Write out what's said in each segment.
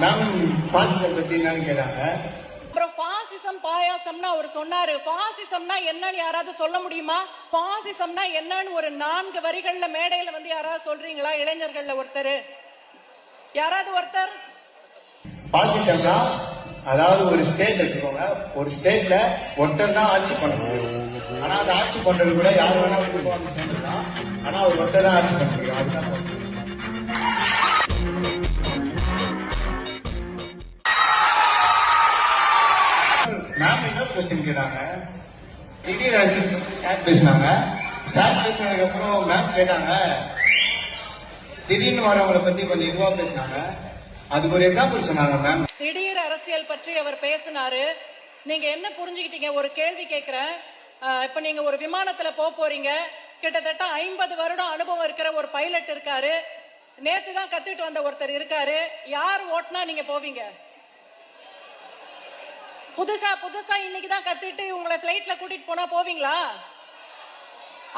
Ma'am பாசிசம் பத்தி என்னன்னு கேட்டாங்க. அப்புறம் பாசிசம் பாயாசம்னு அவர் சொன்னாரு. பாசிசம்னா என்னன்னு யாராவது சொல்ல முடியுமா? பாசிசம்னா என்னன்னு ஒரு 4 வரிகள்ல மேடையில வந்து யாராவது சொல்றீங்களா? இளைஞர்கள்ல ஒருத்தர், யாராவது ஒருத்தர். பாசிசம்னா அதாவது ஒரு ஸ்டேட் எடுத்துக்கோங்க, ஒரு ஸ்டேட்ல ஒருத்தர் தான் ஆட்சி பண்ண முடியும். ஆனா அந்த ஆட்சி பண்றது கூட யார் வேணா சேர்ந்துதான். ஆனா அவர் ஒருத்தர் தான் ஆட்சி பண்ண முடியும். அதுதான் மேம் இன்னொரு கொஸ்டின் கேட்டாங்க. திடீர் சார் பேசினாங்க. சார் பேசினதுக்கு அப்புறம் மேம் கேட்டாங்க, திடீர்னு வரவங்களை பத்தி கொஞ்சம் இதுவா பேசினாங்க. அதுக்கு ஒரு எக்ஸாம்பிள் சொன்னாங்க மேம். திடீர் அரசியல் பற்றி அவர் பேசினாரு. நீங்க என்ன புரிஞ்சுக்கிட்டீங்க? ஒரு கேள்வி கேட்கிறேன். இப்ப நீங்க ஒரு விமானத்துல போறீங்க. கிட்டத்தட்ட 50 வருடம் அனுபவம் இருக்கிற ஒரு பைலட் இருக்காரு. நேத்து தான் கத்துட்டு வந்த ஒருத்தர் இருக்காரு. யார் ஓட்டுனா நீங்க போவீங்க? புதுசா இன்னைக்குதான் கத்துட்டு உங்களை பிளைட்ல கூட்டிட்டு போனா போவீங்களா?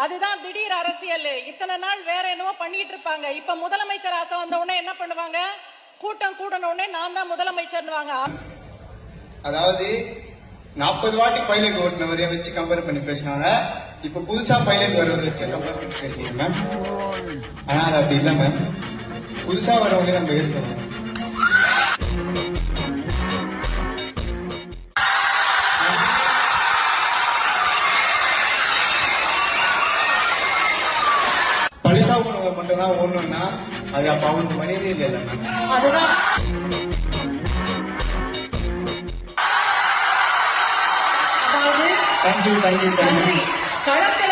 அதுதான் திடீர் அரசியல். இத்தனை நாள் வேற என்னவோ பண்ணிட்டு இருப்பாங்க. இப்ப முதலமைச்சர் ஆசை வந்த உடனே என்ன பண்ணுவாங்க? கூட்டம் கூடன உடனே நான் தான் முதலமைச்சர். அதாவது 40 வாட்டி பைலட் ஓட்டுனவரை வச்சு கம்பேர் பண்ணி பேசினாங்க. இப்ப புதுசா பைலட் வரவரை வச்சு கம்பேர் பண்ணி பேசுறீங்க மேம். ஆனா அது அப்படி இல்ல மேம். புதுசா வரவங்களே நம்ம ஏற்கணும். பழிசா உணவை மட்டும்தான் ஓடணும்னா அது அப்ப அவங்களுக்கு மரியாதை இல்லை மேம். அதுதான் தேங்க்யூ. களத்தை